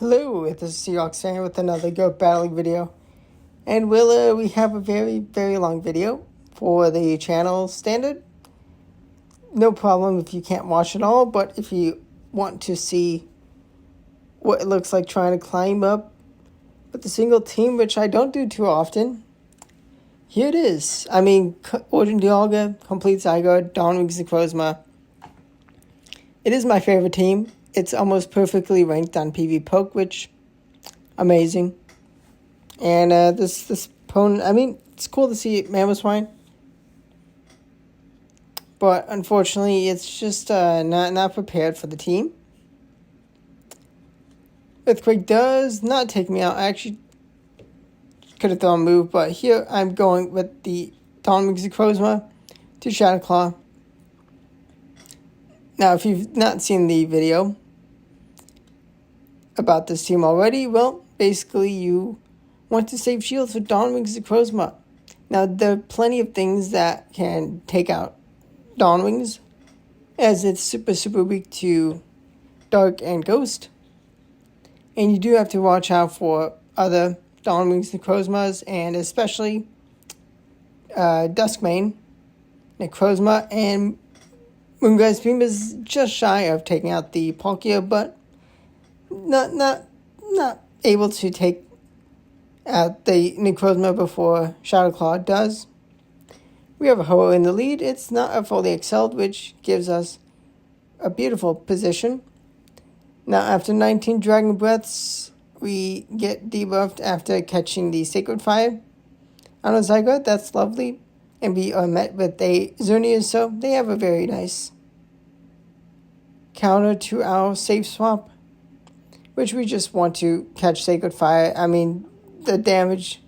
Hello, this is Seahawks here with another goat battling video. And we have a very long video for the channel standard. No problem if you can't watch it all, but if you want to see what it looks like trying to climb up with a single team, which I don't do too often, here it is. Origin Dialga, Complete Zygarde, Dawn Wings Necrozma. It is my favorite team. It's almost perfectly ranked on PV Poke, which, amazing. And this opponent, it's cool to see Mamoswine. But unfortunately, it's just not prepared for the team. Earthquake does not take me out. I actually could have thrown a move, but here I'm going with the Dawn Wings Necrozma to Shadow Claw. Now, if you've not seen the video about this team already, well, basically you want to save shields for Dawn Wings Necrozma. Now, there are plenty of things that can take out Dawn Wings, as it's super weak to Dark and Ghost. And you do have to watch out for other Dawn Wings Necrozmas, and especially Duskmane Necrozma, and Moongeist Beam is just shy of taking out the Palkia, but not able to take out the Necrozma before Shadow Claw does. We have a Ho in the lead. It's not a fully excelled, which gives us a beautiful position. Now, after 19 Dragon Breaths, we get debuffed after catching the Sacred Fire on a Zygarde. That's lovely. And we are met with a Xerneas, so they have a very nice counter to our safe swap, which we just want to catch Sacred Fire. The damage,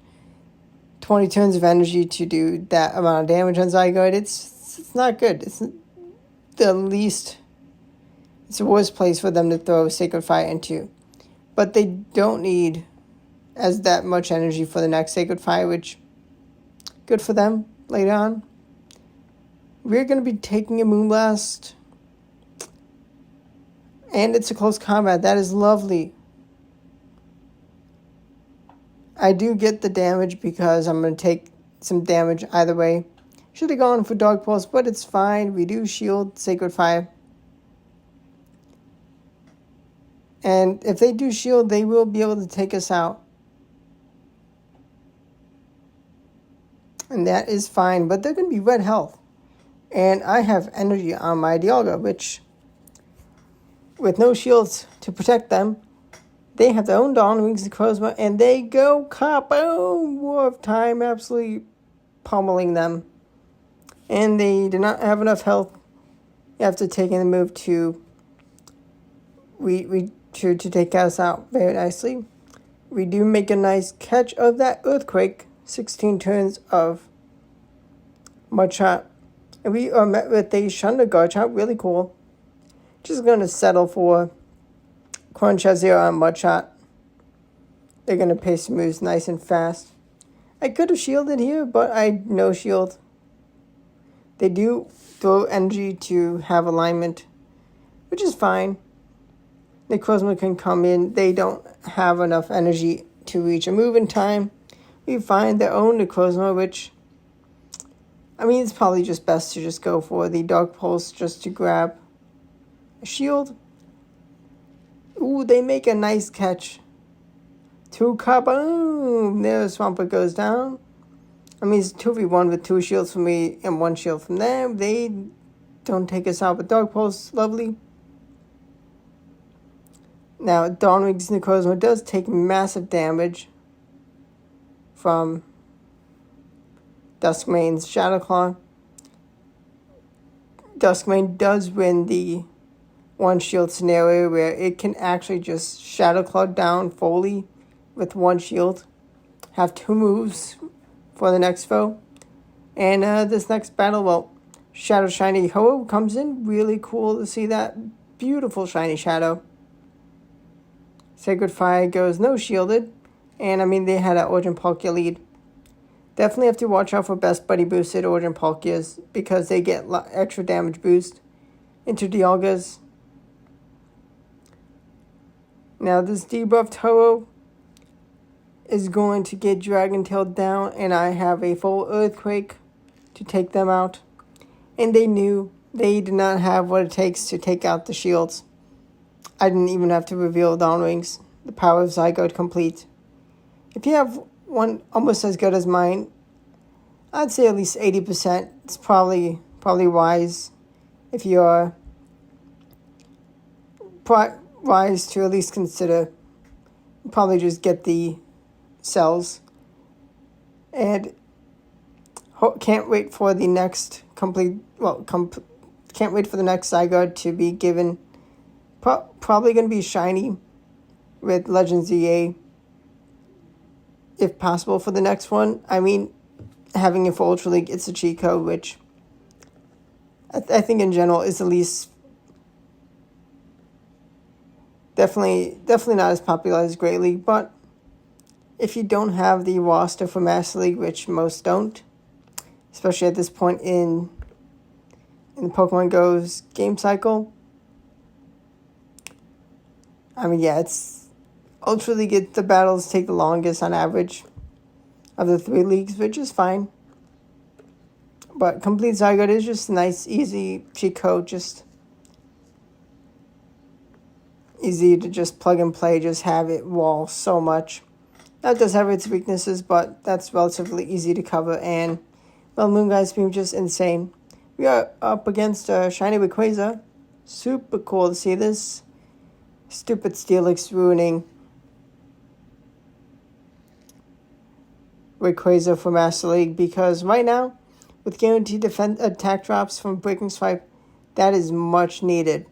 20 turns of energy to do that amount of damage on Zygarde, it's not good. It's the worst place for them to throw Sacred Fire into. But they don't need as that much energy for the next Sacred Fire, which, good for them later on. We're going to be taking a Moonblast. And it's a close combat. That is lovely. I do get the damage because I'm going to take some damage either way. Should have gone for Dark Pulse, but it's fine. We do shield Sacred Fire. And if they do shield, they will be able to take us out. And that is fine, but they're going to be red health. And I have energy on my Dialga, which, with no shields to protect them, they have their own Dawn Wings Necrozma, and they go kaboom! War of Time, absolutely pummeling them. And they do not have enough health after taking the move to take us out very nicely. We do make a nice catch of that Earthquake, 16 turns of Mudshot. And we are met with a Shunda Garchomp, really cool. Just going to settle for Crunch as zero on Mudshot. They're going to pace moves nice and fast. I could have shielded here, but I no shield. They do throw energy to have alignment, which is fine. Necrozma can come in. They don't have enough energy to reach a move in time. We find their own Necrozma, which, it's probably just best to just go for the Dark Pulse just to grab a shield. Ooh, they make a nice catch. Two kaboom! Their Swampert goes down. It's 2v1 with 2 shields from me and 1 shield from them. They don't take us out with Dark Pulse. Lovely. Now, Dawn Wings Necrozma does take massive damage from Duskmane's Shadow Claw. Duskmane does win the 1 shield scenario where it can actually just Shadow Claw down fully with 1 shield. Have 2 moves for the next foe. And this next battle, Shadow Shiny Ho comes in. Really cool to see that. Beautiful Shiny Shadow. Sacred Fire goes no shielded. And they had an Origin Palkia lead. Definitely have to watch out for Best Buddy boosted Origin Palkias because they get extra damage boost into Dialgas. Now this debuff Toro is going to get Dragon Tail down, and I have a full Earthquake to take them out. And they knew they did not have what it takes to take out the shields. I didn't even have to reveal Dawn Wings, the power of Zygarde complete. If you have one almost as good as mine, I'd say at least 80%. It's probably wise if you're wise to at least consider. Probably just get the cells. And can't wait for the next can't wait for the next Zygarde to be given. Probably going to be shiny with Legends EA, if possible, for the next one. I mean, having it for Ultra League, it's a cheat code, which I think in general is the least, definitely not as popular as Great League. But if you don't have the roster for Master League, which most don't, especially at this point in Pokemon Go's game cycle, I mean, yeah, it's Ultra League. The battles take the longest on average of the 3 leagues, which is fine. But Complete Zygarde is just a nice, easy cheat code, just easy to just plug and play, just have it wall so much. That does have its weaknesses, but that's relatively easy to cover. And, well, Moonguy's Beam just insane. We are up against Shiny Rayquaza. Super cool to see this. Stupid Steelix ruining Rayquaza for Master League, because right now, with guaranteed attack drops from Breaking Swipe, that is much needed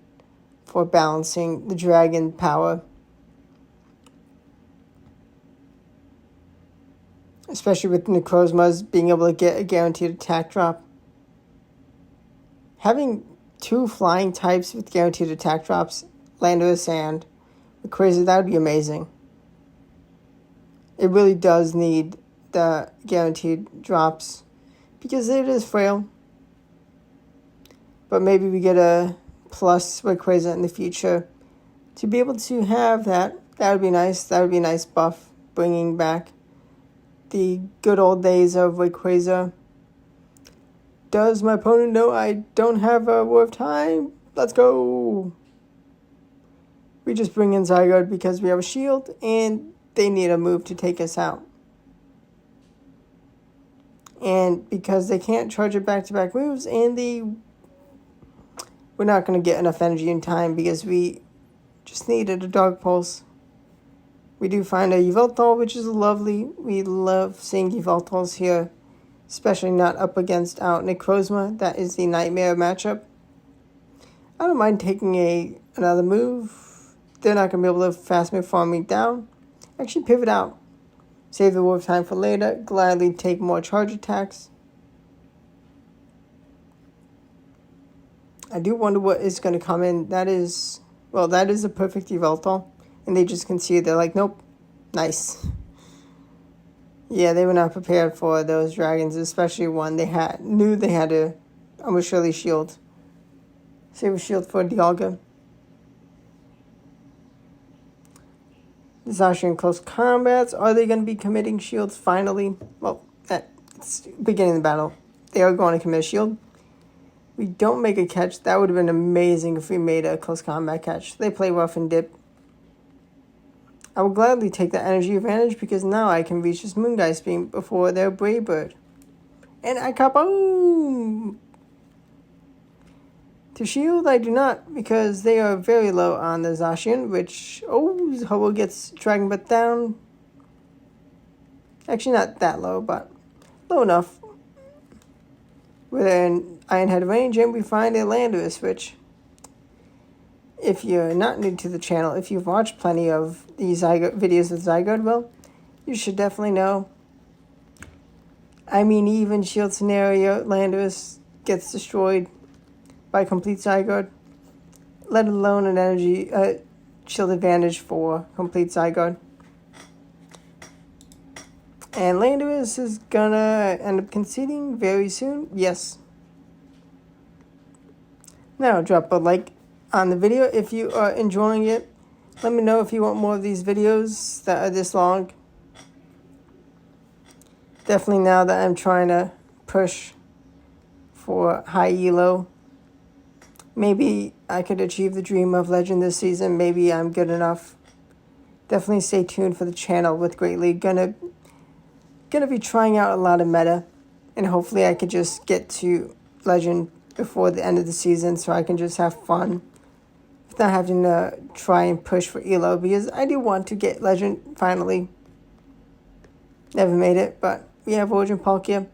for balancing the dragon power. Especially with Necrozma's being able to get a guaranteed attack drop. Having 2 flying types with guaranteed attack drops, Landorus and Rayquaza, that would be amazing. It really does need the guaranteed drops, because it is frail. But maybe we get a plus Rayquaza in the future to be able to have that. That would be nice. That would be a nice buff, bringing back the good old days of Rayquaza. Does my opponent know I don't have a War of Time? Let's go! We just bring in Zygarde because we have a shield, and they need a move to take us out. And because they can't charge it back-to-back moves, and we're not going to get enough energy in time because we just needed a Dark Pulse. We do find a Yveltal, which is lovely. We love seeing Yveltals here, especially not up against out Necrozma. That is the nightmare matchup. I don't mind taking another move. They're not going to be able to fast move farm me down. Actually, pivot out. Save the War of Time for later. Gladly take more charge attacks. I do wonder what is going to come in. That is a perfect Yveltal. And they just concede. They're like, nope. Nice. Yeah, they were not prepared for those dragons, especially one knew they had to almost surely shield. Save a shield for Dialga. Zacian close combats. Are they going to be committing shields finally? Well, it's beginning of the battle. They are going to commit a shield. We don't make a catch. That would have been amazing if we made a close combat catch. They play rough and dip. I will gladly take the energy advantage because now I can reach this Moongeist Beam before their Brave Bird. And I kaboom! To shield, I do not, because they are very low on the Zacian, which, Ho-Oh gets Dragon Breath down. Actually, not that low, but low enough. Within Iron Head range, and we find a Landorus, which, if you're not new to the channel, if you've watched plenty of these videos with Zygarde, well, you should definitely know. I mean, even shield scenario, Landorus gets destroyed by complete Zygarde, let alone an energy shield advantage for complete Zygarde. And Landorus is gonna end up conceding very soon. Yes. Now, drop a like on the video if you are enjoying it. Let me know if you want more of these videos that are this long. Definitely now that I'm trying to push for high elo, maybe I could achieve the dream of legend this season. Maybe I'm good enough. Definitely stay tuned for the channel with Great League. Gonna be trying out a lot of meta, and hopefully I could just get to legend before the end of the season so I can just have fun without having to try and push for elo, because I do want to get legend finally. Never made it, but we have Origin Palkia.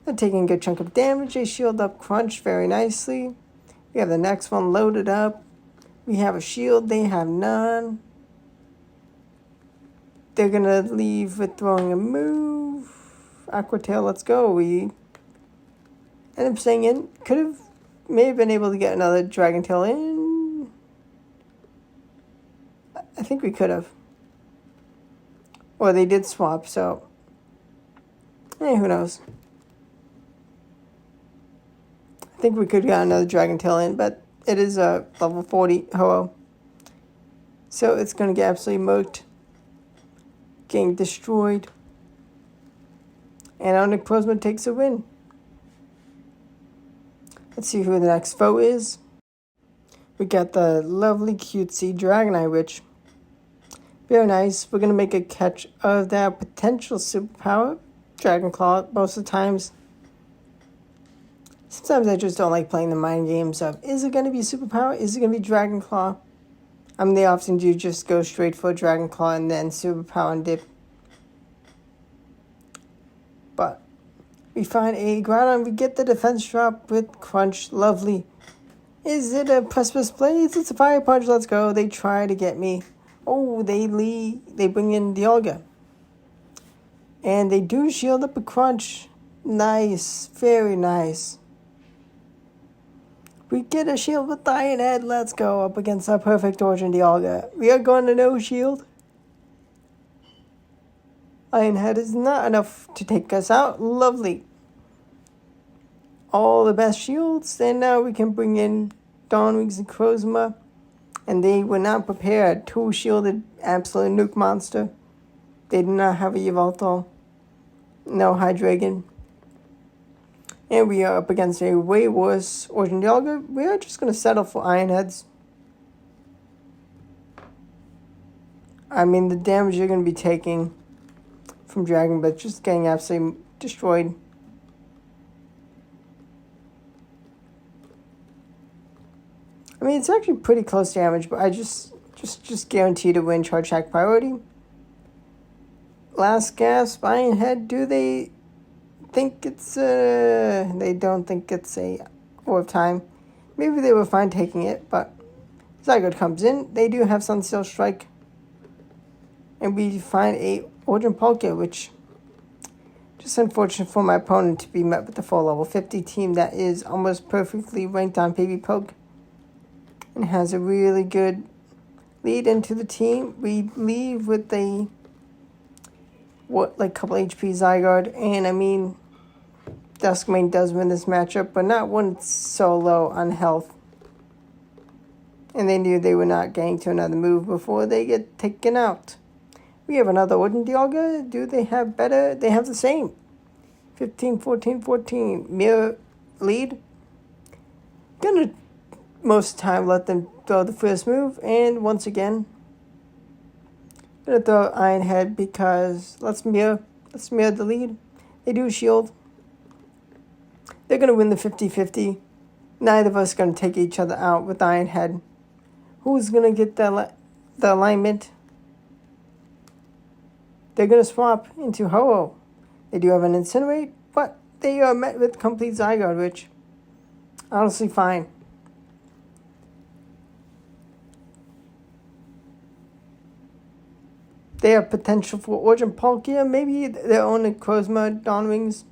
They're taking a good chunk of damage. They shield up Crunch very nicely. We have the next one loaded up. We have a shield. They have none. They're going to leave with throwing a move. Aqua Tail, let's go. We end up staying in. May have been able to get another Dragon Tail in. I think we could have. Or they did swap, so. Who knows. I think we could get another Dragon Tail in, but it is a level 40 Ho-Oh. So it's going to get absolutely murked. Getting destroyed. And our Necrozma takes a win. Let's see who the next foe is. We got the lovely cutesy Dragonite, which very nice. We're going to make a catch of that potential superpower, Dragon Claw, most of the times. Sometimes I just don't like playing the mind games of, is it going to be superpower? Is it going to be Dragon Claw? I mean, they often do just go straight for Dragon Claw and then superpower and dip. But we find a Groudon. We get the defense drop with Crunch. Lovely. Is it a Precipice Blaze? It's a Fire Punch. Let's go. They try to get me. Oh, they bring in Dialga. And they do shield up a Crunch. Nice. Very nice. We get a shield with Iron Head. Let's go up against our perfect Origin Dialga. We are going to no shield. Iron Head is not enough to take us out. Lovely. All the best shields. And now we can bring in Dawn Wings Necrozma. And they were not prepared. Two-shielded absolute nuke monster. They did not have a Yveltal. No Hydreigon. And we are up against a way worse Origin Dialga. We are just going to settle for Iron Heads. I mean, the damage you're going to be taking from Dragon, but just getting absolutely destroyed. I mean, it's actually pretty close damage, but I just guarantee to win Charge Hack Priority. Last gasp, Iron Head. Do they think it's they don't think it's a fourth time. Maybe they were fine taking it, but Zygarde comes in. They do have Sunsteel Strike. And we find a Origin Palkia, which just unfortunate for my opponent to be met with the full level 50 team that is almost perfectly ranked on Baby Poke and has a really good lead into the team. We leave with a couple HP Zygarde, and I mean, Duskmane does win this matchup, but not when it's so low on health. And they knew they were not getting to another move before they get taken out. We have another Origin Dialga. Do they have better? They have the same. 15, 14, 14. Mirror lead. Gonna most of the time let them throw the first move. And once again, gonna throw Iron Head because let's mirror the lead. They do shield. They're going to win the 50-50. Neither of us are going to take each other out with Iron Head. Who's going to get the alignment? They're going to swap into Ho-Oh. They do have an Incinerate, but they are met with complete Zygarde, which honestly fine. They have potential for Origin Palkia, maybe their own Necrozma, Dawn Wings.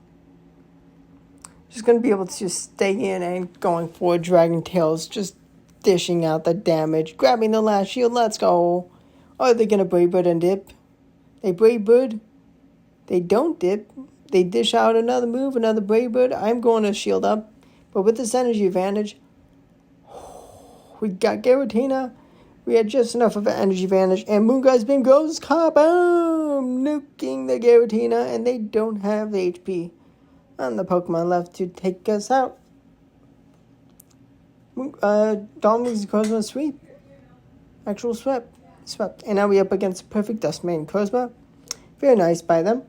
Just going to be able to stay in and going for Dragon Tails, just dishing out the damage. Grabbing the last shield, let's go. Are they going to Brave Bird and dip? They Brave Bird. They don't dip. They dish out another move, another Brave Bird. I'm going to shield up. But with this energy advantage, we got Giratina. We had just enough of an energy advantage, and Moongeist Beam goes kaboom! Nuking the Giratina, and they don't have the HP on the Pokemon left to take us out. Dawn Wings Necrozma sweep. Actual swept. And now we're up against Perfect Dustman Necrozma. Very nice by them.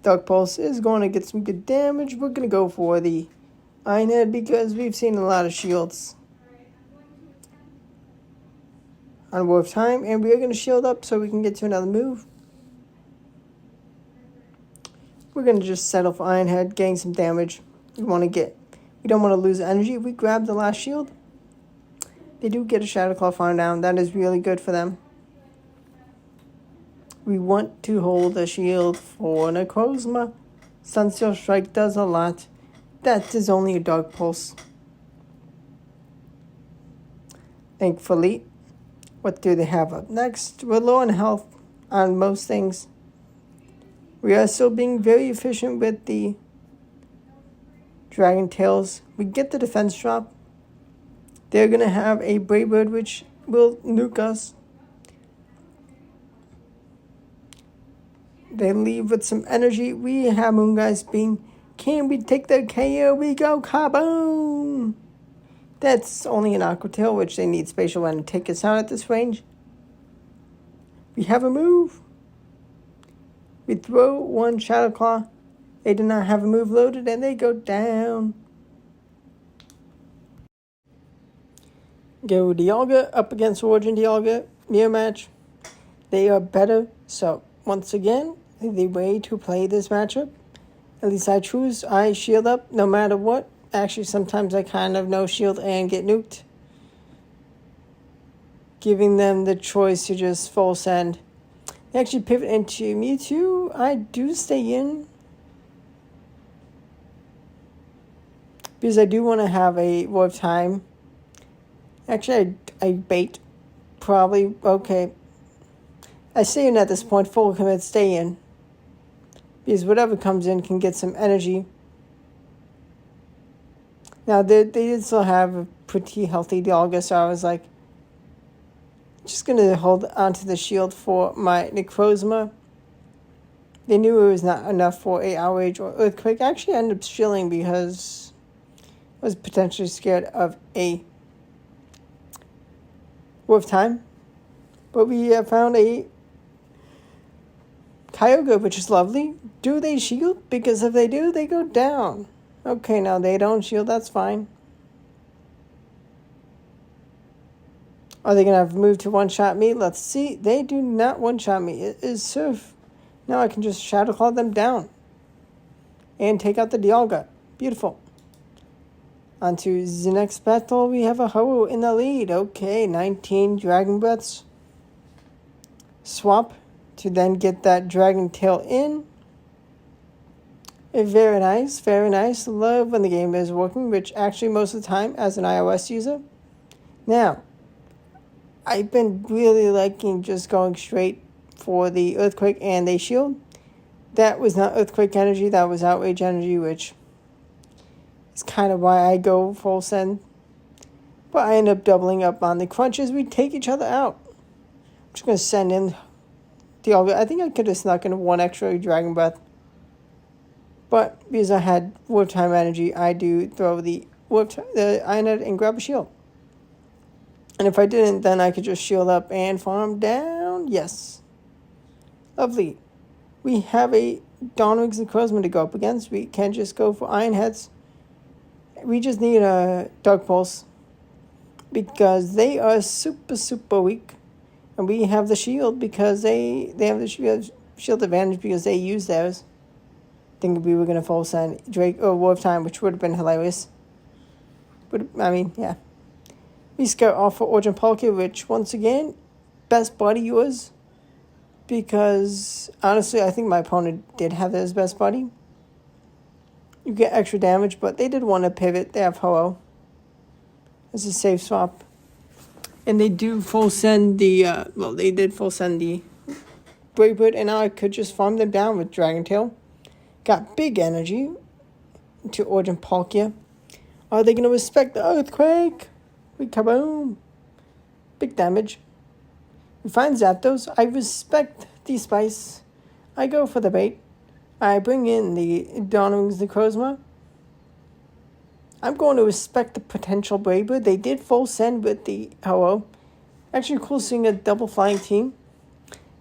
Dark Pulse is going to get some good damage. We're going to go for the Iron Head because we've seen a lot of shields on War of Time. And we are going to shield up so we can get to another move. We're going to just settle for Iron Head, getting some damage. We don't want to lose energy. If we grab the last shield, they do get a Shadow Claw farm down. That is really good for them. We want to hold a shield for Necrozma. Sunsteel Strike does a lot. That is only a Dark Pulse. Thankfully, what do they have up next? We're low on health on most things. We are still being very efficient with the Dragon Tails. We get the defense drop. They're going to have a Brave Bird which will nuke us. They leave with some energy. We have Moongeist Beam. Can we take the KO? We go kaboom! That's only an Aqua Tail, which they need Spatial Wind to take us out at this range. We have a move. We throw one Shadow Claw. They do not have a move loaded, and they go down. Go Dialga up against Origin Dialga. Mirror match. They are better, so once again, the way to play this matchup, at least I choose, I shield up no matter what. Actually, sometimes I kind of no shield and get nuked. Giving them the choice to just full send. They actually pivot into Mewtwo. I do stay in, because I do want to have a War of Time. Actually, I bait. Probably, okay. I stay in at this point, full commit, stay in. Because whatever comes in can get some energy. Now, they did still have a pretty healthy Dialga, so I was like, just going to hold onto the shield for my Necrozma. They knew it was not enough for a Outrage or Earthquake. I actually ended up shielding because I was potentially scared of a War of Time. But we have found a Kyogre, which is lovely. Do they shield? Because if they do, they go down. Okay, now they don't shield. That's fine. Are they going to have moved to one-shot me? Let's see. They do not one-shot me. It is Surf. Now I can just Shadow Claw them down. And take out the Dialga. Beautiful. On to the next battle. We have a Ho in the lead. Okay, 19 Dragon Breaths. Swap to then get that Dragon Tail in. Very nice, very nice. Love when the game is working, which actually most of the time as an iOS user. Now, I've been really liking just going straight for the Earthquake and they shield. That was not Earthquake energy, that was Outrage energy, which is kind of why I go full send. But I end up doubling up on the crunches. We take each other out. I'm just going to send in Dialga. I think I could have snuck in one extra Dragon Breath. But because I had War Time energy, I do throw the Iron Head and grab a shield. And if I didn't, then I could just shield up and farm down. Yes. Lovely. We have a Dawn Wings Necrozma to go up against. We can just go for Iron Heads. We just need a Dark Pulse, because they are super, super weak. And we have the shield because they have the shield advantage because they use theirs. Think we were going to full send Drake or War of Time, which would have been hilarious. But, I mean, yeah. We scare off for Origin Palkia, which, once again, best buddy yours. Because, honestly, I think my opponent did have his best buddy. You get extra damage, but they did want to pivot. They have Ho-Oh. It's a safe swap. And they do full send the, they did full send the Brave Bird, and now I could just farm them down with Dragon Tail. Got big energy to Origin Palkia. Are they going to respect the Earthquake? We kaboom! Big damage. We find Zapdos. I respect the spice. I go for the bait. I bring in the Dawn Wings Necrozma. I'm going to respect the potential Braver. They did full send with the Ho-Oh. Actually cool seeing a double flying team.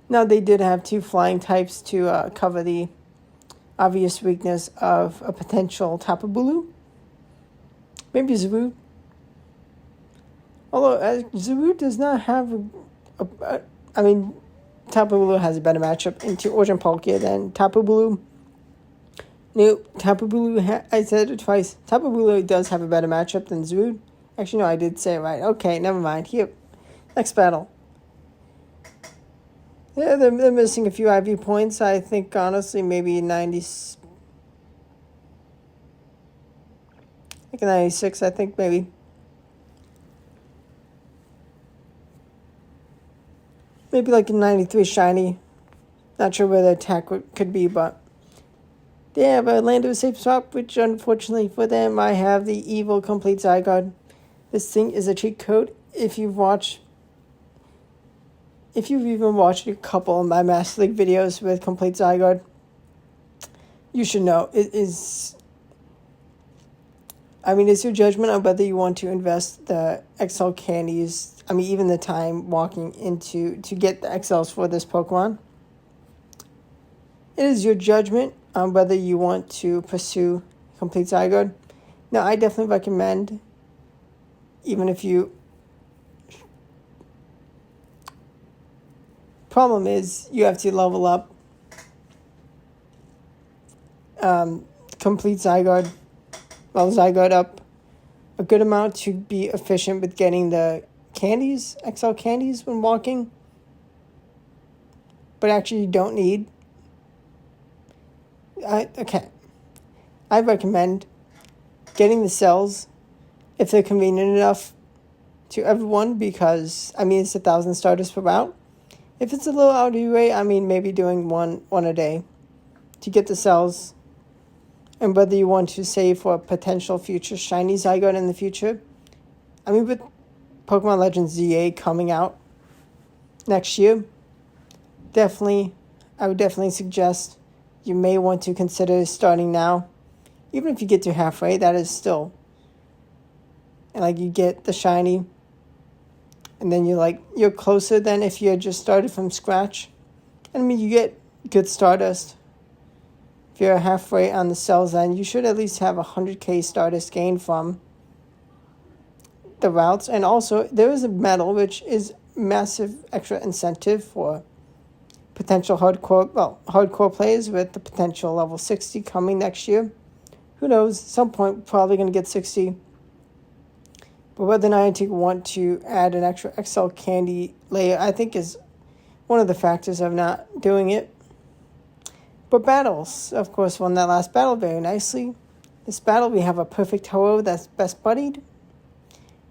Now they did have 2 flying types to cover the obvious weakness of a potential Tapu Bulu. Maybe Zaru. Although Zaru does not have Tapu Bulu has a better matchup into Origin Palkia than Tapu Bulu. No, Tapu Bulu, I said it twice. Tapu Bulu does have a better matchup than Zaru. Actually, no, I did say it right. Okay, never mind. Here, next battle. Yeah, they're missing a few IV points. I think, honestly, maybe 90... like 96, I think, maybe. Maybe like a 93 shiny. Not sure where the attack could be, but... they have a Land of a Safe Swap, which unfortunately for them, I have the evil complete Zygarde. This thing is a cheat code. If you've even watched a couple of my Master League videos with complete Zygarde, you should know it is... it's your judgment on whether you want to invest the XL candies, even the time walking into to get the XLs for this Pokemon. It is your judgment on whether you want to pursue complete Zygarde. Now, I definitely recommend, even if you... problem is, you have to level up complete Zygarde, Zygarde up a good amount to be efficient with getting the candies, XL candies when walking. But actually you don't need... I recommend getting the cells if they're convenient enough to everyone, because it's 1,000 starters per route. If it's a little out of your way, maybe doing one a day to get the cells. And whether you want to save for a potential future shiny Zygarde in the future. With Pokemon Legends ZA coming out next year, I would definitely suggest you may want to consider starting now. Even if you get to halfway, that is still... and you get the shiny, and then you're closer than if you had just started from scratch. You get good Stardust. If you're halfway on the cells, then you should at least have 100k Stardust gained from the routes. And also, there is a medal, which is massive extra incentive for potential hardcore players with the potential level 60 coming next year. Who knows? At some point, we're probably going to get 60. But whether or not I want to add an extra XL candy layer, I think is one of the factors of not doing it. But battles, of course, won that last battle very nicely. This battle, we have a perfect Ho-Oh that's best buddied.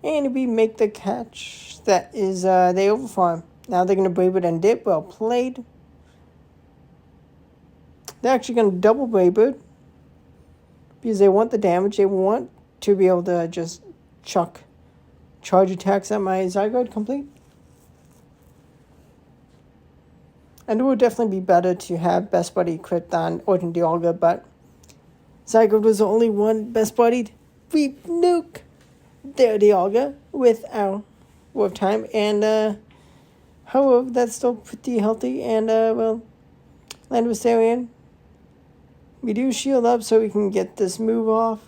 And we make the catch. That is the Overfarm. Now they're going to Brave Bird and Dip. Well played. They're actually going to double Brave Bird, because they want the damage. They want to be able to just chuck charge attacks at my Zygarde complete. And it would definitely be better to have Best Buddy crit on Origin Dialga, but Zygarde was the only one Best Buddied. We nuke their Dialga with our Warp Time, and however, that's still pretty healthy, and Landwistarian. We do shield up so we can get this move off.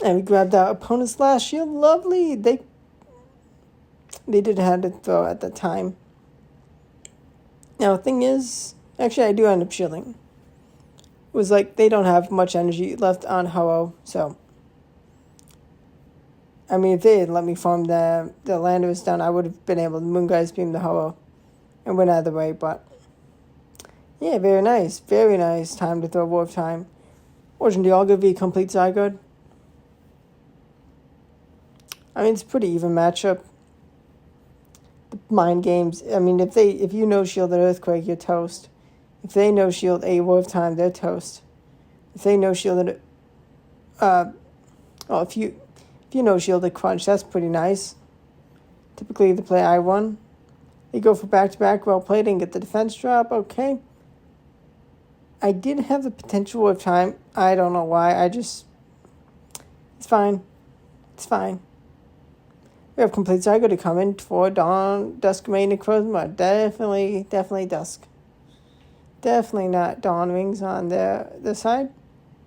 And we grabbed our opponent's last shield. Lovely. They did have to throw at the time. Now, the thing is, actually, I do end up shielding. It was they don't have much energy left on Ho-Oh, so. If they had let me farm the Landers down, I would have been able to Moongeist Beam the Ho-Oh and went either way, but. Yeah, very nice. Very nice time to throw Warp Time. Origin Dialga v Complete Zygarde. It's a pretty even matchup. The mind games. If you no shield an Earthquake, you're toast. If they no shield a Warp Time, they're toast. If they no shield Well, if you no shielded crunch, that's pretty nice. Typically, the play I1. They go for back-to-back, well played, and get the defense drop. Okay. I did have the potential of time. I don't know why. It's fine. It's fine. We have complete Zygarde to come in for Dusk Wings Necrozma. Definitely Dusk. Definitely not Dawn Wings on the side.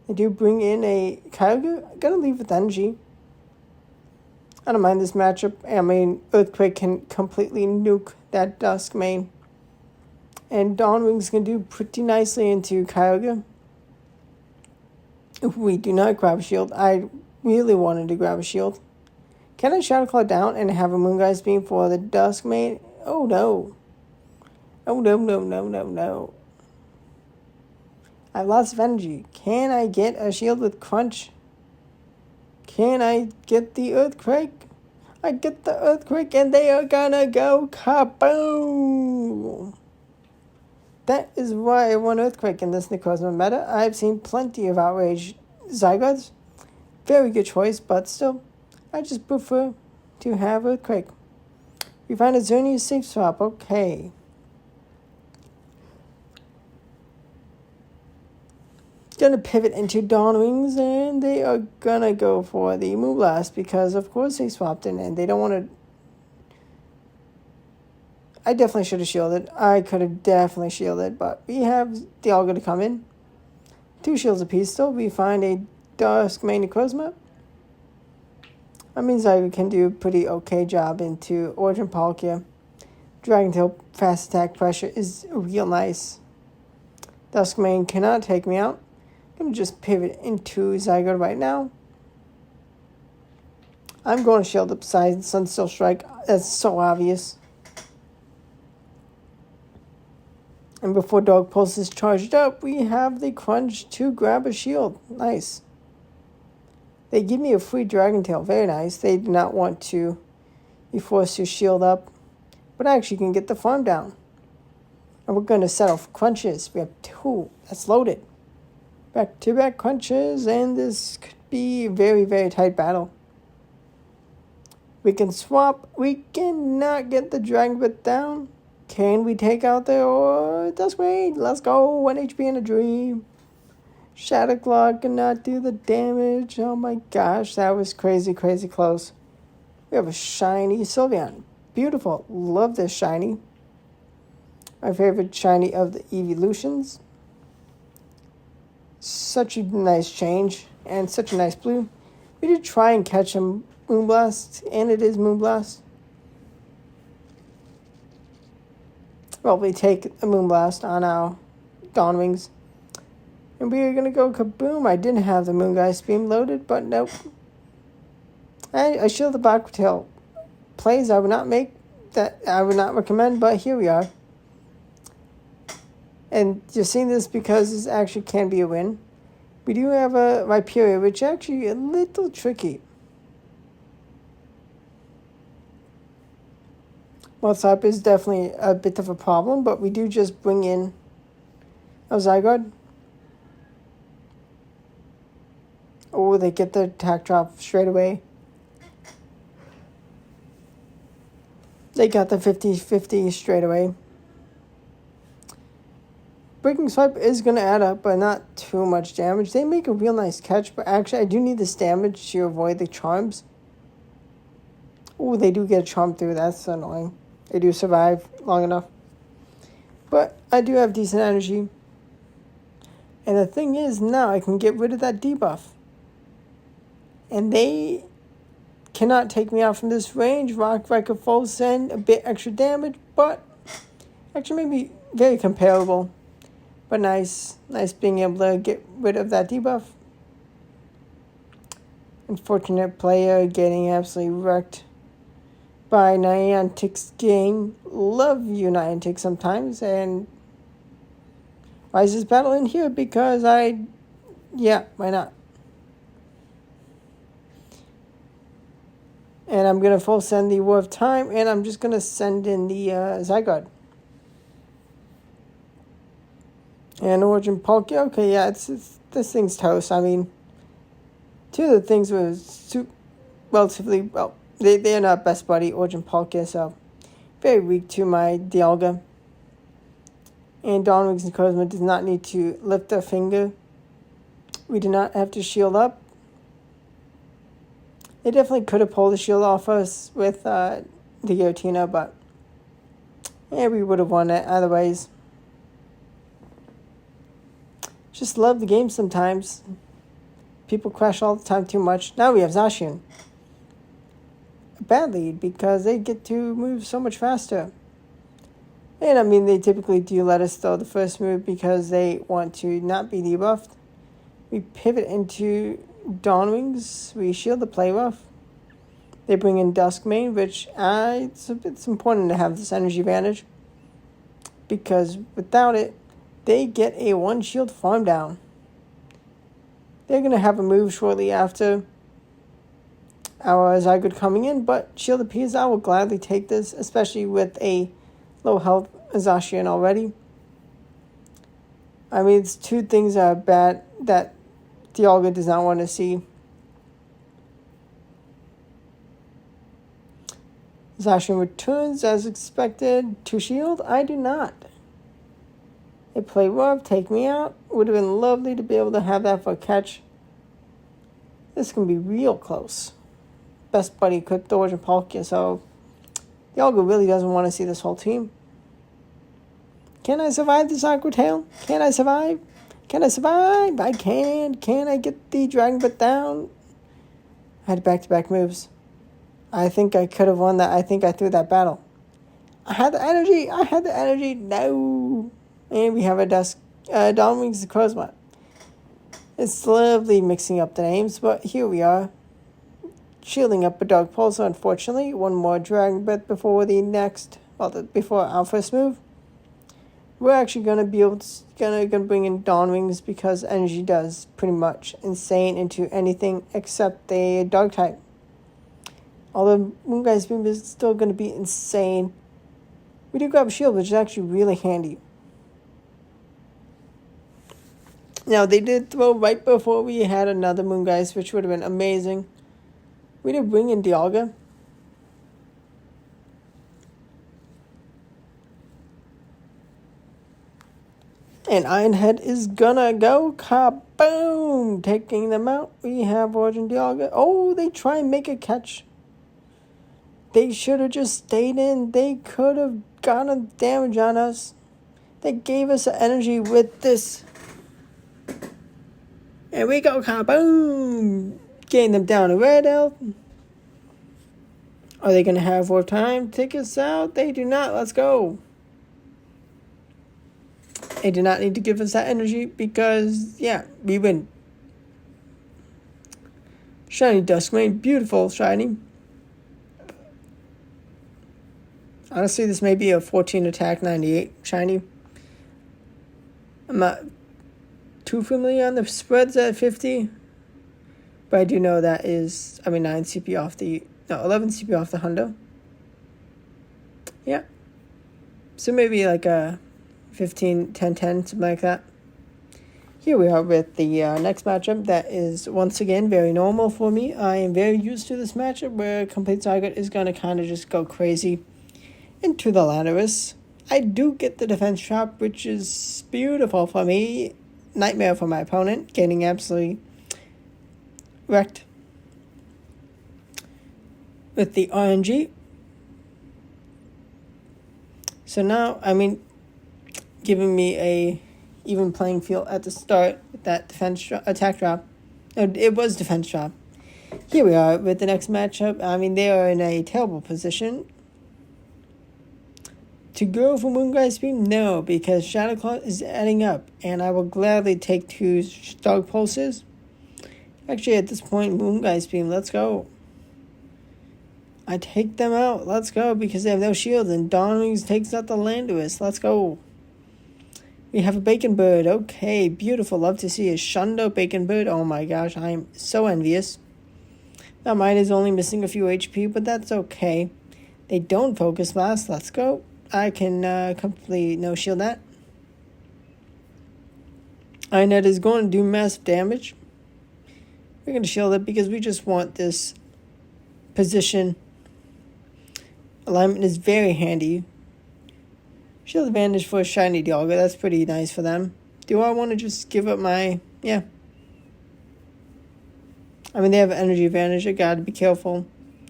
They do bring in a Kyogre. Gonna leave with energy. I don't mind this matchup. I mean, Earthquake can completely nuke that Dusk main. And Dawn Wings can do pretty nicely into Kyogre. If we do not grab a shield, I really wanted to grab a shield. Can I Shadow Claw down and have a Moongeist Beam for the Dusk main? Oh no. Oh no. I have lots of energy. Can I get a shield with Crunch? Can I get the Earthquake? I get the Earthquake and they are gonna go kaboom! That is why I want Earthquake in this Necrozma meta. I've seen plenty of outraged Zygardes. Very good choice, but still, I just prefer to have Earthquake. We find a Xerneas safe swap. Okay. Gonna pivot into Dawn Wings, and they are gonna go for the Moonblast because, of course, they swapped in and they don't want to. I definitely should have shielded. I could have definitely shielded, but we have Dialga to come in. 2 shields apiece still. We find a Dusk Wings Necrozma. That means I can do a pretty okay job into Origin Palkia. Dragon Tail fast attack pressure is real nice. Dusk Wings cannot take me out. I'm going to just pivot into Zygarde right now. I'm going to shield up side Sunsteel Strike. That's so obvious. And before Dog Pulse is charged up, we have the Crunch to grab a shield. Nice. They give me a free Dragon Tail. Very nice. They do not want to be forced to shield up. But I actually can get the farm down. And we're going to settle for Crunches. We have 2. That's loaded. Back-to-back Crunches. And this could be a very, very tight battle. We can swap. We cannot get the Dragon Bit down. Can we take out the Dusk Wings? Let's go. 1 HP in a dream. Shadow Claw cannot do the damage. Oh my gosh, that was crazy, crazy close. We have a shiny Sylveon. Beautiful. Love this shiny. My favorite shiny of the evolutions. Such a nice change. And such a nice blue. We did try and catch a Moonblast. And it is Moonblast. Well, we take a Moonblast on our Dawn Wings. And we are going to go kaboom. I didn't have the Moongeist Beam loaded, but nope. I shield the back tail plays I would not make, that I would not recommend, but here we are. And you're seeing this because this actually can be a win. We do have a Rhyperior, which is actually a little tricky. Multi-type is definitely a bit of a problem, but we do just bring in a Zygarde. Oh, they get the attack drop straight away. They got the 50-50 straight away. Breaking Swipe is going to add up, but not too much damage. They make a real nice catch, but actually I do need this damage to avoid the charms. Oh, they do get a charm through. That's annoying. They do survive long enough. But I do have decent energy. And the thing is, now I can get rid of that debuff. And they cannot take me out from this range. Rock Viker full send, a bit extra damage, but actually maybe very comparable. But nice being able to get rid of that debuff. Unfortunate player getting absolutely wrecked by Niantic's gang. Love you, Niantic, sometimes. And why is this battle in here? Because why not? And I'm going to full send the War of Time, and I'm just going to send in the Zygarde. And Origin Palkia, okay, yeah, it's this thing's toast. I mean, Two of the things were relatively well. They're not best buddy, Origin Palkia, so very weak to my Dialga. And Dawn Wings Necrozma does not need to lift a finger. We do not have to shield up. They definitely could have pulled the shield off us with the Giratina, but yeah, we would have won it either ways. Just love the game sometimes. People crash all the time too much. Now we have Zacian. A bad lead because they get to move so much faster. And I mean, they typically do let us throw the first move because they want to not be debuffed. We pivot into Dawn Wings. We shield the play rough. They bring in Duskmane, which it's important to have this energy advantage. Because without it, they get a one shield farm down. They're going to have a move shortly after our Zygarde coming in, but shield appears. I will gladly take this, especially with a low health Zacian already. I mean, it's two things that are bad that Dialga does not want to see. Zacian returns as expected to shield. I do not. They play rough, take me out. Would have been lovely to be able to have that for a catch. This can be real close. Best buddy equipped Origin Palkia, so Dialga really doesn't want to see this whole team. Can I survive this Aqua Tail? Can I survive? Can I survive? I can. Can I get the Dragon Breath down? I had back-to-back moves. I think I could have won that. I think I threw that battle. I had the energy. No. And we have a Dawn Wings Necrozma. It's lovely mixing up the names, but here we are. Shielding up a Dark Pulse, unfortunately. One more Dragon Breath before before our first move. We're actually going to be able to gonna bring in Dawn Wings because energy does pretty much insane into anything except a Dark type. Although Moonguy's Beam is still going to be insane. We do grab a shield, which is actually really handy. Now, they did throw right before we had another Moongeist, which would have been amazing. We did bring in Dialga. And Ironhead is gonna go kaboom! Taking them out. We have Origin Dialga. Oh, they try and make a catch. They should have just stayed in. They could have gotten damage on us. They gave us the energy with this. And we go kaboom! Getting them down to red health. Are they going to have more time to take us out? They do not. Let's go. They do not need to give us that energy because, yeah, we win. Shiny Duskmane. Beautiful shiny. Honestly, this may be a 14 attack, 98 shiny. I'm not too familiar on the spreads at 50. But I do know that is, 9 CP off 11 CP off the Hundo. Yeah. So maybe like a 15, 10, 10, something like that. Here we are with the next matchup that is, once again, very normal for me. I am very used to this matchup where Complete Zygarde is going to kind of just go crazy into the Landorus. I do get the defense trap, which is beautiful for me. Nightmare for my opponent, getting absolutely wrecked with the RNG. So now, giving me a even playing field at the start with that attack drop. No, it was defense drop. Here we are with the next matchup. They are in a terrible position. To go for Moongeist Beam? No, because Shadow Claw is adding up, and I will gladly take 2 Dark Pulses. Actually, at this point, Moongeist Beam, let's go. I take them out, let's go, because they have no shields, and Dawn Wings takes out the Landorus, let's go. We have a Bacon Bird, okay, beautiful, love to see a Shundo Bacon Bird, oh my gosh, I am so envious. Now mine is only missing a few HP, but that's okay. They don't Focus Blast, let's go. I can completely no-shield that. Ironhead is going to do massive damage. We're going to shield it because we just want this position. Alignment is very handy. Shield advantage for a shiny Dialga. That's pretty nice for them. Do I want to just give up my... Yeah. I mean, they have energy advantage. I got to be careful.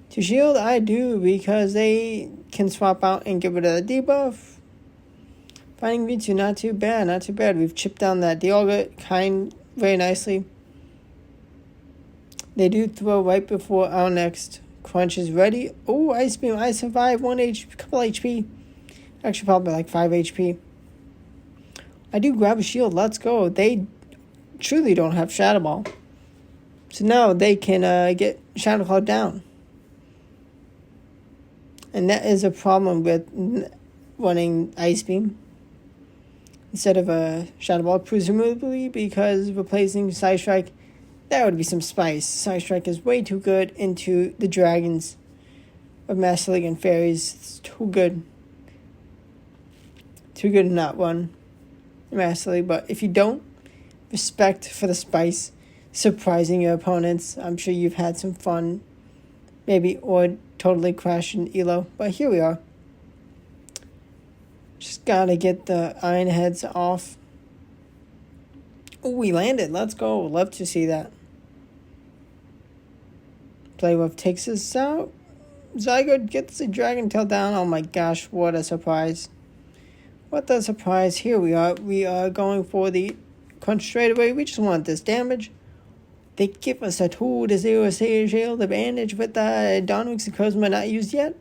To shield, I do, because they can swap out and get rid of the debuff. Finding V2, not too bad, not too bad. We've chipped down that Dialga very nicely. They do throw right before our next crunch is ready. Oh, Ice Beam. I survived couple HP. Actually, probably like 5 HP. I do grab a shield. Let's go. They truly don't have Shadow Ball. So now they can get Shadow Claw down. And that is a problem with running Ice Beam instead of a Shadow Ball, presumably because replacing Side Strike, that would be some spice. Side Strike is way too good into the dragons of Master League and Fairies. It's too good. Too good to not run Master League. But if you don't, respect for the spice, surprising your opponents. I'm sure you've had some fun, maybe, or totally crashed in Elo. But here we are. Just gotta get the Iron Heads off. Oh, we landed. Let's go. Love to see that. Play Rough takes us out. Zygarde gets the Dragon Tail down. Oh my gosh, what a surprise. What a surprise. Here we are. We are going for the crunch straight away. We just want this damage. They give us a 2-0 shield advantage with the Dawn Wings Necrozma not used yet.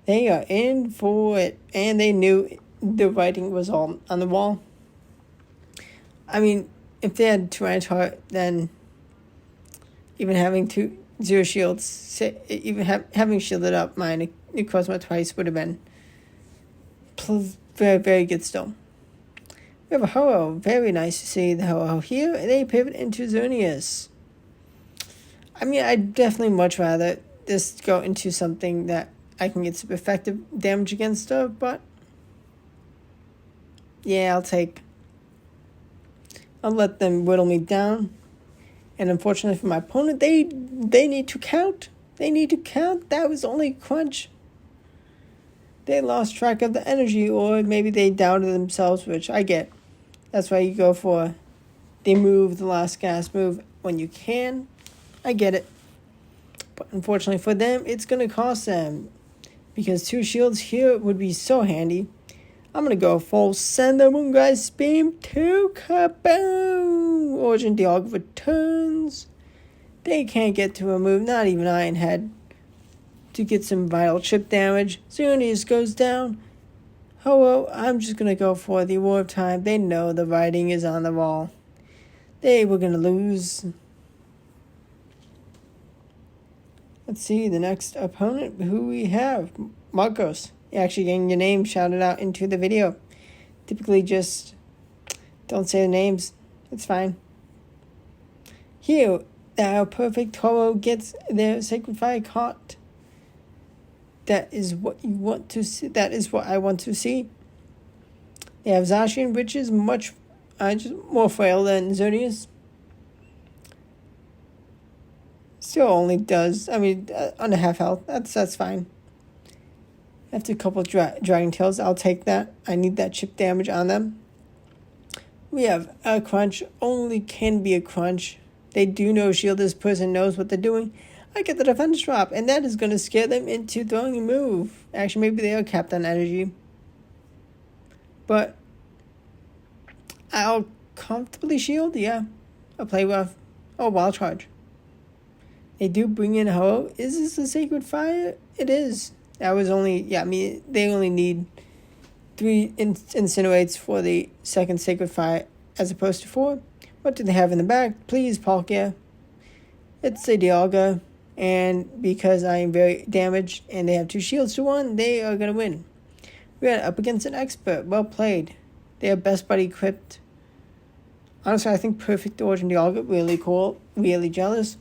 They are in for it. And they knew the writing was all on the wall. I mean, if they had Tyranitar, then even having 2-0 shields, even having shielded up my Necrozma twice would have been very, very good still. We have a Ho-Oh. Very nice to see the Ho-Oh here. And they pivot into Xerneas. I mean, I'd definitely much rather this go into something that I can get some effective damage against her, but yeah, I'll let them whittle me down. And unfortunately for my opponent, they need to count. They need to count. That was only crunch. They lost track of the energy, or maybe they doubted themselves, which I get. That's why you go for the last gas move when you can. I get it. But unfortunately for them, it's going to cost them. Because 2 shields here would be so handy. I'm going to go full Send the Moongeist Beam to Kaboom! Origin Dialga returns. They can't get to a move, not even Iron Head, to get some vital chip damage. Xerneas goes down. Ho-Oh, I'm just going to go for the War of Time. They know the writing is on the wall. They were going to lose. Let's see, the next opponent who we have. Marcos. You're actually getting your name shouted out into the video. Typically just don't say the names. It's fine. Here, our perfect Ho-Oh gets their Sacred Fire caught. That is what you want to see. That is what I want to see. They have Zacian, which is much just more frail than Xerneas. Still only does, under half health. That's fine. After a couple of Dragon Tails, I'll take that. I need that chip damage on them. We have a crunch. Only can be a crunch. They do know shield. This person knows what they're doing. I get the defense drop, and that is going to scare them into throwing a move. Actually, maybe they are capped on energy. But I'll comfortably shield, yeah. I'll play rough. Oh, Wild Charge. They do bring in Ho-Oh. Is this a Sacred Fire? It is. That was only, they only need 3 Incinerates for the second Sacred Fire as opposed to 4. What do they have in the back? Please, Palkia. It's a Dialga. And because I am very damaged and they have 2 shields to 1, they are going to win. We are up against an expert. Well played. They are Best Buddy equipped. Honestly, I think perfect Origin Dialga. Really cool. Really jealous.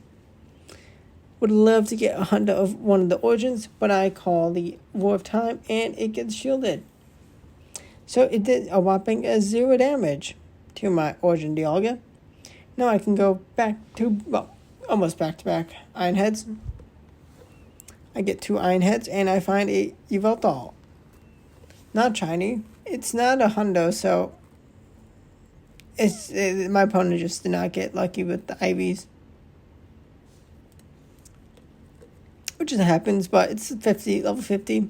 Would love to get a Honda of one of the Origins, but I call the War of Time and it gets shielded. So it did a whopping 0 damage to my Origin Dialga. Now I can go back to, almost back-to-back Iron Heads. I get 2 Iron Heads, and I find a Yveltal. Not shiny. It's not a hundo, so my opponent just did not get lucky with the IVs. Which happens, but it's level 50.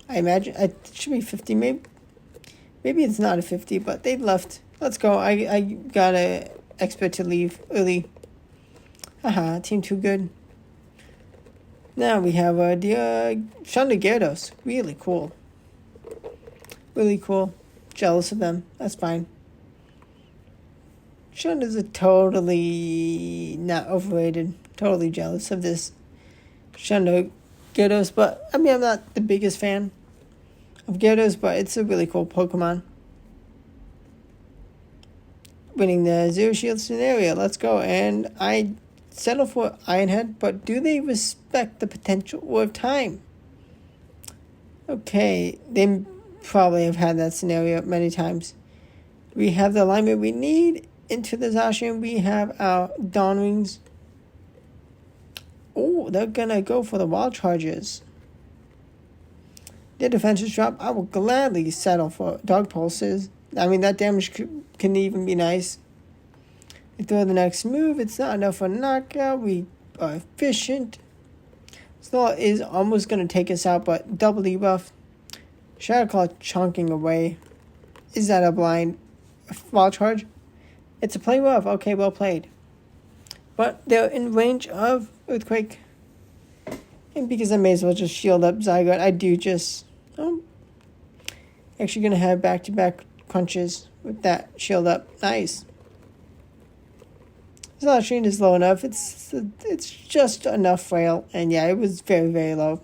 I imagine it should be 50, maybe. Maybe it's not a 50, but they left. Let's go. I got a expert to leave early. Haha, team too good. Now we have the Gyarados. Really cool. Really cool. Jealous of them. That's fine. Shunda's a totally not overrated. Totally jealous of this Gyarados, but I mean, I'm not the biggest fan of Gyarados, but it's a really cool Pokemon. Winning the Zero Shield scenario. Let's go. And I settle for Iron Head, but do they respect the potential of time? Okay, they probably have had that scenario many times. We have the alignment we need. Into the Zacian, we have our Dawn Wings. Oh, they're gonna go for the Wild Charges. Their defenses drop. I will gladly settle for Dog Pulses. I mean, that damage can even be nice. We throw the next move. It's not enough for knockout. We are efficient. Snore is almost going to take us out, but double debuff. Shadow Claw chunking away. Is that a blind Wild Charge? It's a play rough. Okay, well played. But they're in range of Earthquake. And because I may as well just shield up Zygarde, I do just... actually going to have back-to-back crunches with that shield up. Nice. Zacian is low enough. It's just enough frail. And yeah, it was very, very low.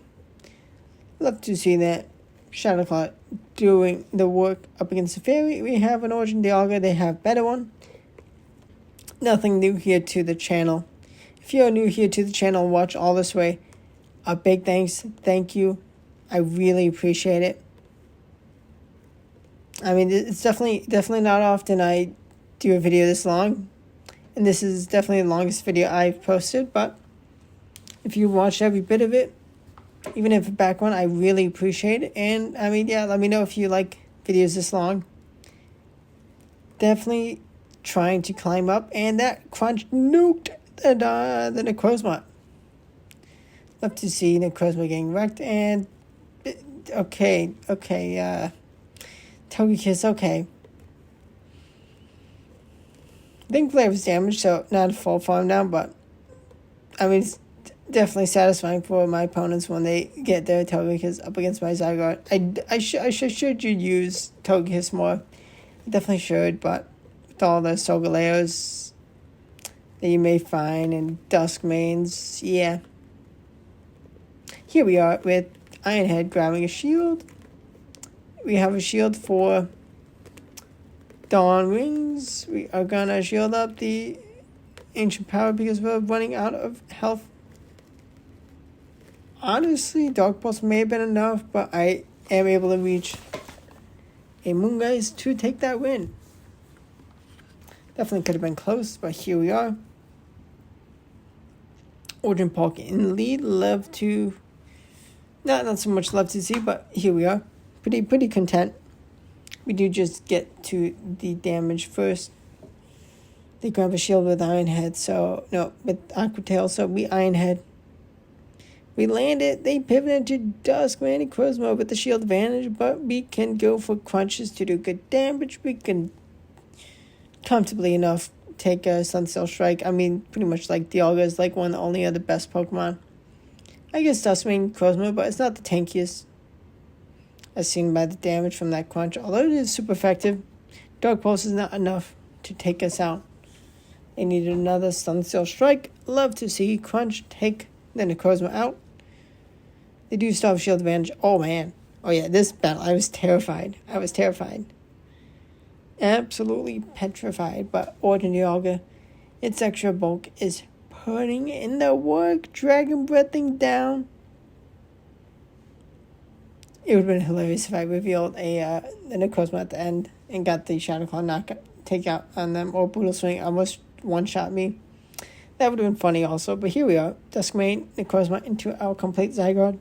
Love to see that. Shadow Claw doing the work up against the Fairy. We have an Origin Dialga. They have better one. Nothing new here to the channel. If you're new here to the channel and watch all this way, a big thanks. Thank you. I really appreciate it. I mean, it's definitely not often I do a video this long. And this is definitely the longest video I've posted. But if you watched every bit of it, even if back one, I really appreciate it. And I mean, yeah, let me know if you like videos this long. Definitely trying to climb up. And that crunch nuked the Necrozma. Love to see Necrozma getting wrecked. And okay. Togekiss, okay. I think Flare was damaged, so not a full farm down, but I mean, it's definitely satisfying for my opponents when they get their Togekiss up against my Zygarde. I should use Togekiss more. I definitely should, but with all the Solgaleos that you may find and Duskmanes, yeah. Here we are with Ironhead grabbing a shield. We have a shield for Dawn Wings. We are gonna shield up the Ancient Power because we're running out of health. Honestly, Dark Pulse may have been enough, but I am able to reach a Moongeist to take that win. Definitely could have been close, but here we are. Origin Pulk in the lead. Love to... Not so much love to see, but here we are. Pretty content. We do just get to the damage first. They grab a shield with Iron Head, so... No, with Aqua Tail, so we Iron Head. We land it. They pivot into Duskman and Necrozma with the shield advantage, but we can go for crunches to do good damage. We can comfortably enough take a Sunsteel Strike. I mean, pretty much like Dialga is like one of the only other best Pokemon. I guess Duskman and Necrozma, but it's not the tankiest, as seen by the damage from that crunch. Although it is super effective, Dark Pulse is not enough to take us out. They needed another Sunsteel Strike. Love to see Crunch take the Necrozma out. They do still have shield advantage. Oh, man. Oh, yeah, this battle, I was terrified. Absolutely petrified. But Origin Dialga, its extra bulk is putting in the work. Dragon Breathing down. It would have been hilarious if I revealed the Necrozma at the end and got the Shadow Claw take out on them, or Brutal Swing. I almost one-shot me. That would have been funny also, but here we are. Duskmane Necrozma into our complete Zygarde.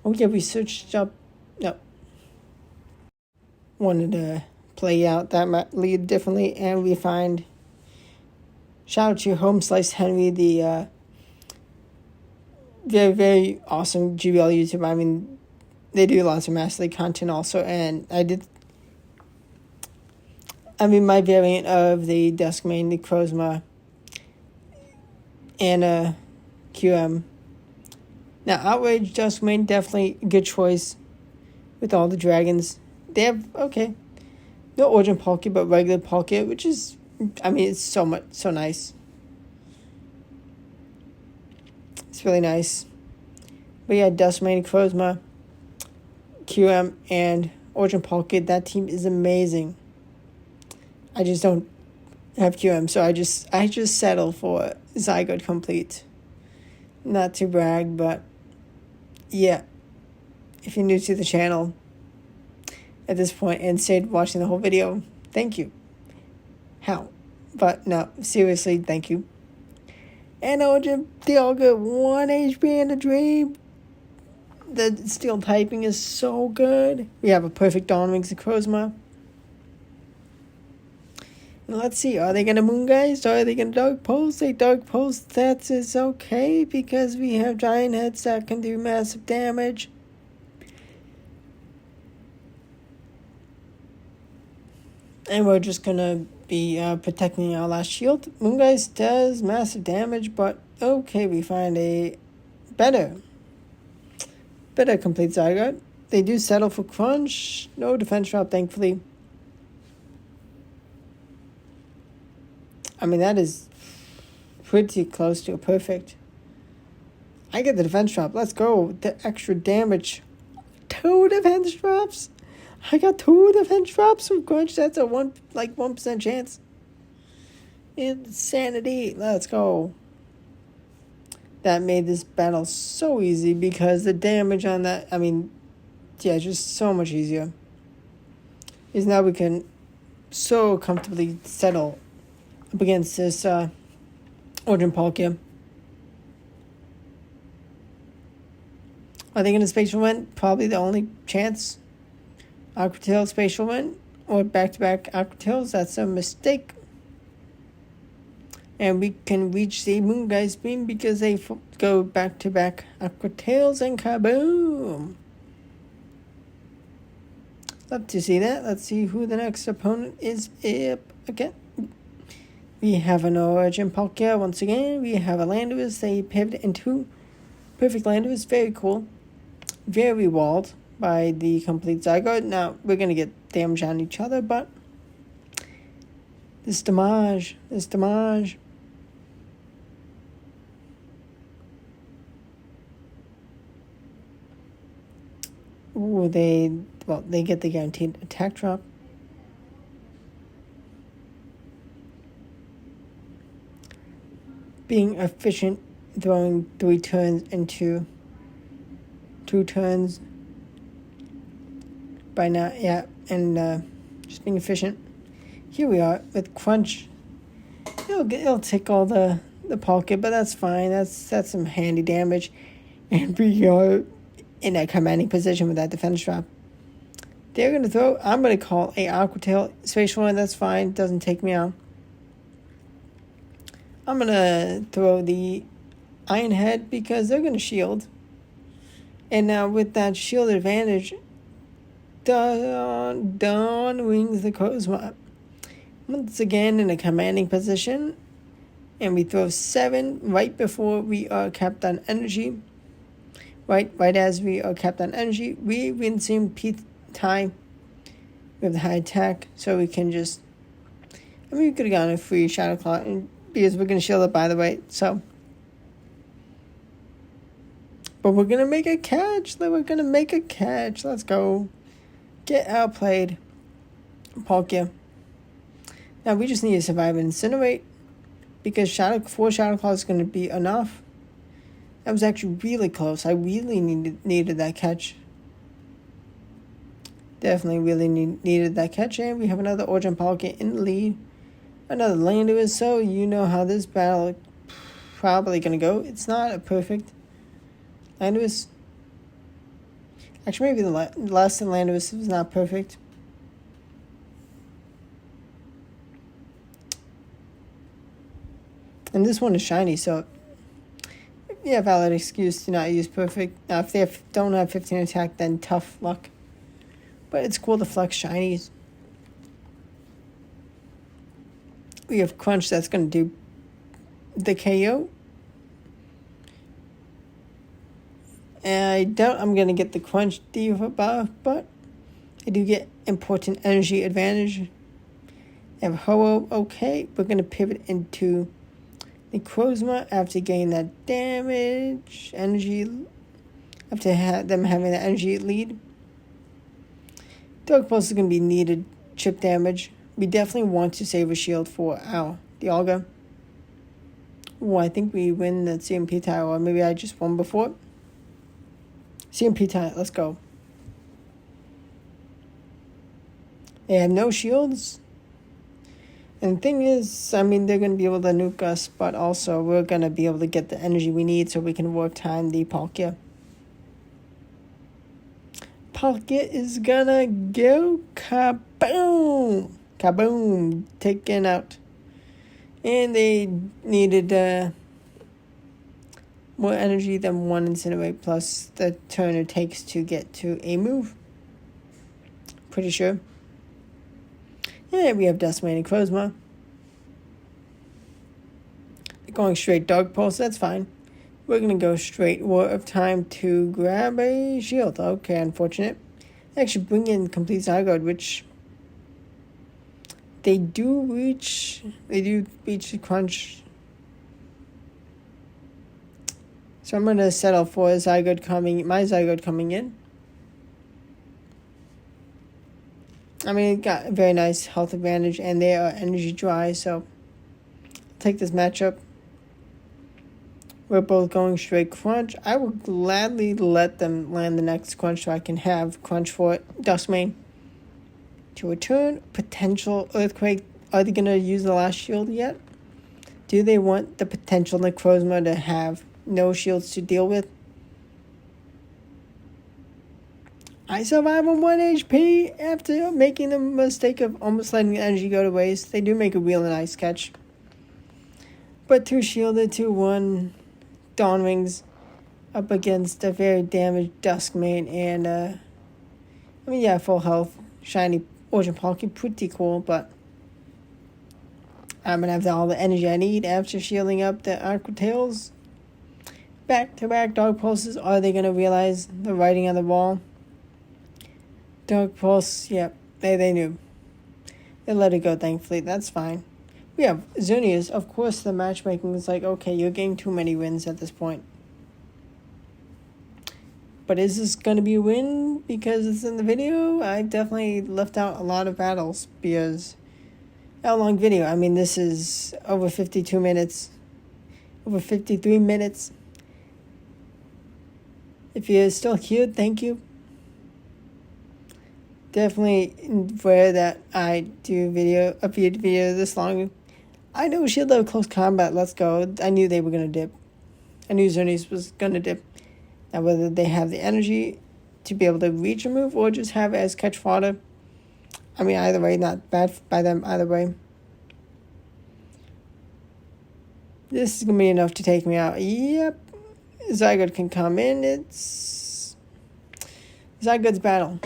Oh yeah, we searched up... No. Wanted to play out that lead differently, and we find... Shout out to Home Slice Henry, the very, very awesome GBL YouTuber. I mean, they do lots of Master League content also, and my variant of the Duskmane Necrozma and QM. Now, Outrage Duskmane, definitely a good choice with all the dragons. They have, okay, no Origin Palkia, but regular Palkia, which is, I mean, it's so nice. It's really nice. But yeah, Duskmane Necrozma, QM, and Origin Palkia, that team is amazing. I just don't have QM, so I just settle for Zygarde complete. Not to brag, but yeah. If you're new to the channel at this point and stayed watching the whole video, thank you. How? But no, seriously, thank you. And Origin Dialga, 1 HP in a dream. The steel typing is so good. We have a perfect Dawn Wings Necrozma. Let's see, are they going to Moongeist or are they going to Dark Pulse? They Dark Pulse, that is okay because we have Giant Heads that can do massive damage. And we're just going to be protecting our last shield. Moongeist does massive damage, but okay, we find a better complete Zygarde. They do settle for Crunch. No defense drop, thankfully. I mean, that is pretty close to a perfect. I get the defense drop. Let's go. The extra damage. 2 defense drops. I got 2 defense drops from Crunch. That's a 1% chance. Insanity. Let's go. That made this battle so easy because the damage on that, I mean, yeah, just so much easier. Is now we can so comfortably settle up against this Origin Palkia. Are they going to Spatial Wind? Probably the only chance. Aqua Tail Spatial Wind or back-to-back Aqua Tails. That's a mistake. And we can reach the Moongeist Beam because they go back-to-back Aqua Tails and kaboom! Love to see that. Let's see who the next opponent is up again. We have an Origin Palkia once again. We have a Landorus. They pivot into perfect Landorus. Very cool. Very walled by the complete Zygarde. Now, we're going to get damage on each other, but this damage. Ooh, they get the guaranteed attack drop. Being efficient, throwing 3 turns into 2 turns by now, yeah, and just being efficient. Here we are with Crunch. It'll take all the Palkia, but that's fine. That's some handy damage, and we are in a commanding position with that defense drop. They're gonna throw. I'm gonna call a Aqua Tail Spatial One. That's fine. Doesn't take me out. I'm going to throw the Iron Head because they're going to shield. And now with that shield advantage, Dawn Wings Necrozma once again in a commanding position. And we throw 7 right before we are capped on energy. Right as we are capped on energy, we consume P-Tie. We have the high attack, so we can just... I mean, we could have gotten a free Shadow Claw because we're going to shield it, by the way, so... But we're going to make a catch. Let's go. Get outplayed. Palkia. Now, we just need to survive and incinerate. Because 4 Shadow Claws is going to be enough. That was actually really close. I really needed that catch. Definitely really needed that catch. And we have another Origin Palkia in the lead. Another Landorus, so you know how this battle probably gonna go. It's not a perfect Landorus. Actually, maybe the last Landorus was not perfect. And this one is shiny, so yeah, valid excuse to not use perfect. Now, if they don't have 15 attack, then tough luck. But it's cool to flex shinies. We have Crunch that's going to do the KO. And I doubt I'm going to get the Crunch debuff, but I do get important energy advantage. I have Ho-Oh, okay. We're going to pivot into Necrozma after getting that damage, energy, after them having the energy lead. Dark Pulse is going to be needed chip damage. We definitely want to save a shield for our Dialga. Oh, I think we win the CMP tile, or maybe I just won before. CMP tile, let's go. They have no shields. And the thing is, I mean, they're going to be able to nuke us, but also we're going to be able to get the energy we need so we can warp time the Palkia. Palkia is going to go kaboom! Kaboom! Taken out. And they needed more energy than one Incinerate plus the turn it takes to get to a move. Pretty sure. And we have Dustman and Necrozma. Going straight Dark Pulse, that's fine. We're going to go straight War of Time to grab a shield. Okay, unfortunate. They actually bring in complete Zygarde, which they do reach the Crunch. So I'm going to settle for my Zygarde coming in. I mean, it got a very nice health advantage, and they are energy dry, so I'll take this matchup. We're both going straight Crunch. I will gladly let them land the next Crunch so I can have Crunch for Dustmane. To return, potential Earthquake. Are they going to use the last shield yet? Do they want the potential Necrozma to have no shields to deal with? I survive on 1 HP after making the mistake of almost letting the energy go to waste. They do make a really nice catch. But 2 shielded to 1 Dawn Wings up against a very damaged Duskmane. And, I mean, yeah, full health. Shiny Origin Palkia, pretty cool, but I'm going to have all the energy I need after shielding up the Aqua Tails. Back-to-back Dark Pulses. Are they going to realize the writing on the wall? Dark Pulse, yep, they knew. They let it go, thankfully. That's fine. We have Xerneas. Of course, the matchmaking is like, okay, you're getting too many wins at this point. But is this going to be a win because it's in the video? I definitely left out a lot of battles because a long video. I mean, this is over 52 minutes. Over 53 minutes. If you're still here, thank you. Definitely rare that I do a video this long. I know Shield level close combat, let's go. I knew they were going to dip. I knew Xerneas was going to dip. Now whether they have the energy to be able to reach a move or just have it as catch fodder. I mean, either way, not bad by them either way. This is going to be enough to take me out. Yep. Zygarde can come in. It's Zygarde's battle.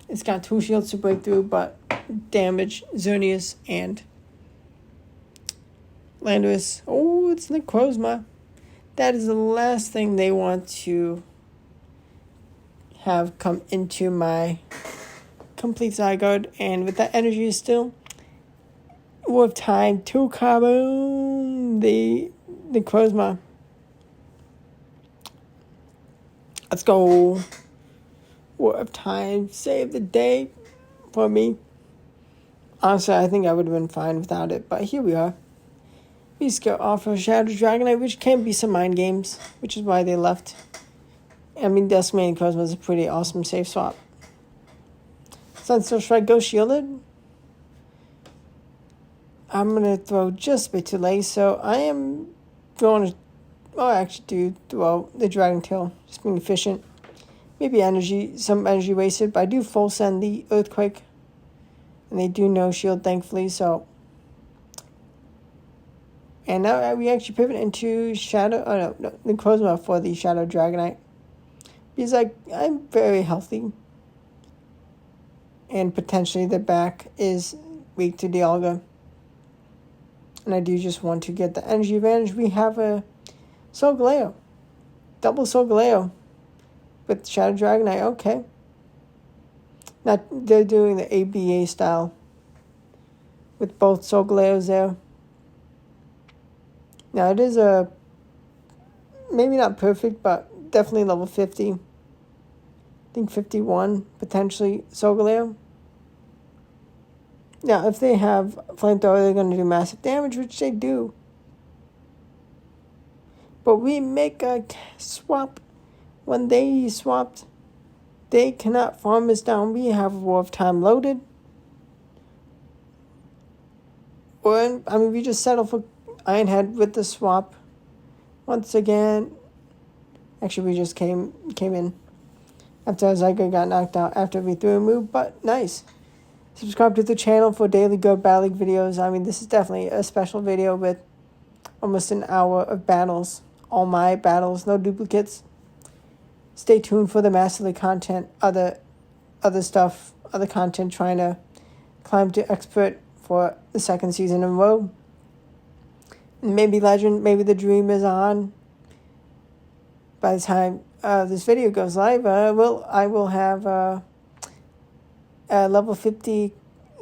It's got 2 shields to break through, but damage Xerneas and Landorus. Oh, it's Necrozma. That is the last thing they want to have come into my complete Zygarde. And with that energy still, War of Time to kaboom the Necrozma. Let's go. War of Time saved the day for me. Honestly, I think I would have been fine without it, but here we are. We just go off of Shadow Dragonite, which can be some mind games, which is why they left. I mean, Duskmane and Necrozma is a pretty awesome safe swap. Sunstone Strike, go shielded. I'm going to throw just a bit too late, so I am going to, well, I actually do throw the Dragon Tail, just being efficient. Maybe some energy wasted, but I do full send the Earthquake, and they do no shield, thankfully, so. And now we actually pivot into Necrozma for the Shadow Dragonite. Because I'm very healthy. And potentially the back is weak to Dialga. And I do just want to get the energy advantage. We have a Solgaleo. Double Solgaleo. With Shadow Dragonite, okay. Now they're doing the ABA style. With both Solgaleos there. Now it is maybe not perfect, but definitely level 50. I think 51, potentially Solgaleo. Now, if they have Flamethrower, they're going to do massive damage, which they do. But we make a swap. When they swapped, they cannot farm us down. We have War of Time loaded. We just settle for Ironhead with the swap. Once again, actually we just came in after Zygarde got knocked out after we threw a move, but nice. Subscribe to the channel for daily Go Battle League videos. This is definitely a special video with almost an hour of battles. All my battles, no duplicates. Stay tuned for the Master League content, other stuff, other content, trying to climb to expert for the second season in a row. Maybe Legend, maybe the Dream is on. By the time this video goes live, I will have a level 50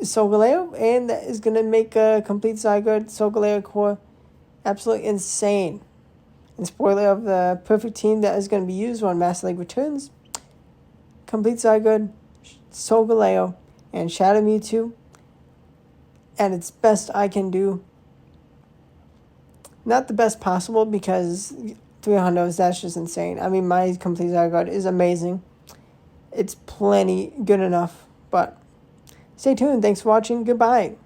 Solgaleo, and that is going to make a complete Zygarde Solgaleo core absolutely insane. And spoiler of the perfect team that is going to be used when Master League returns. Complete Zygarde, Solgaleo, and Shadow Mewtwo. And it's best I can do. Not the best possible, because 300, that's just insane. My complete Zygarde is amazing. It's plenty good enough. But stay tuned. Thanks for watching. Goodbye.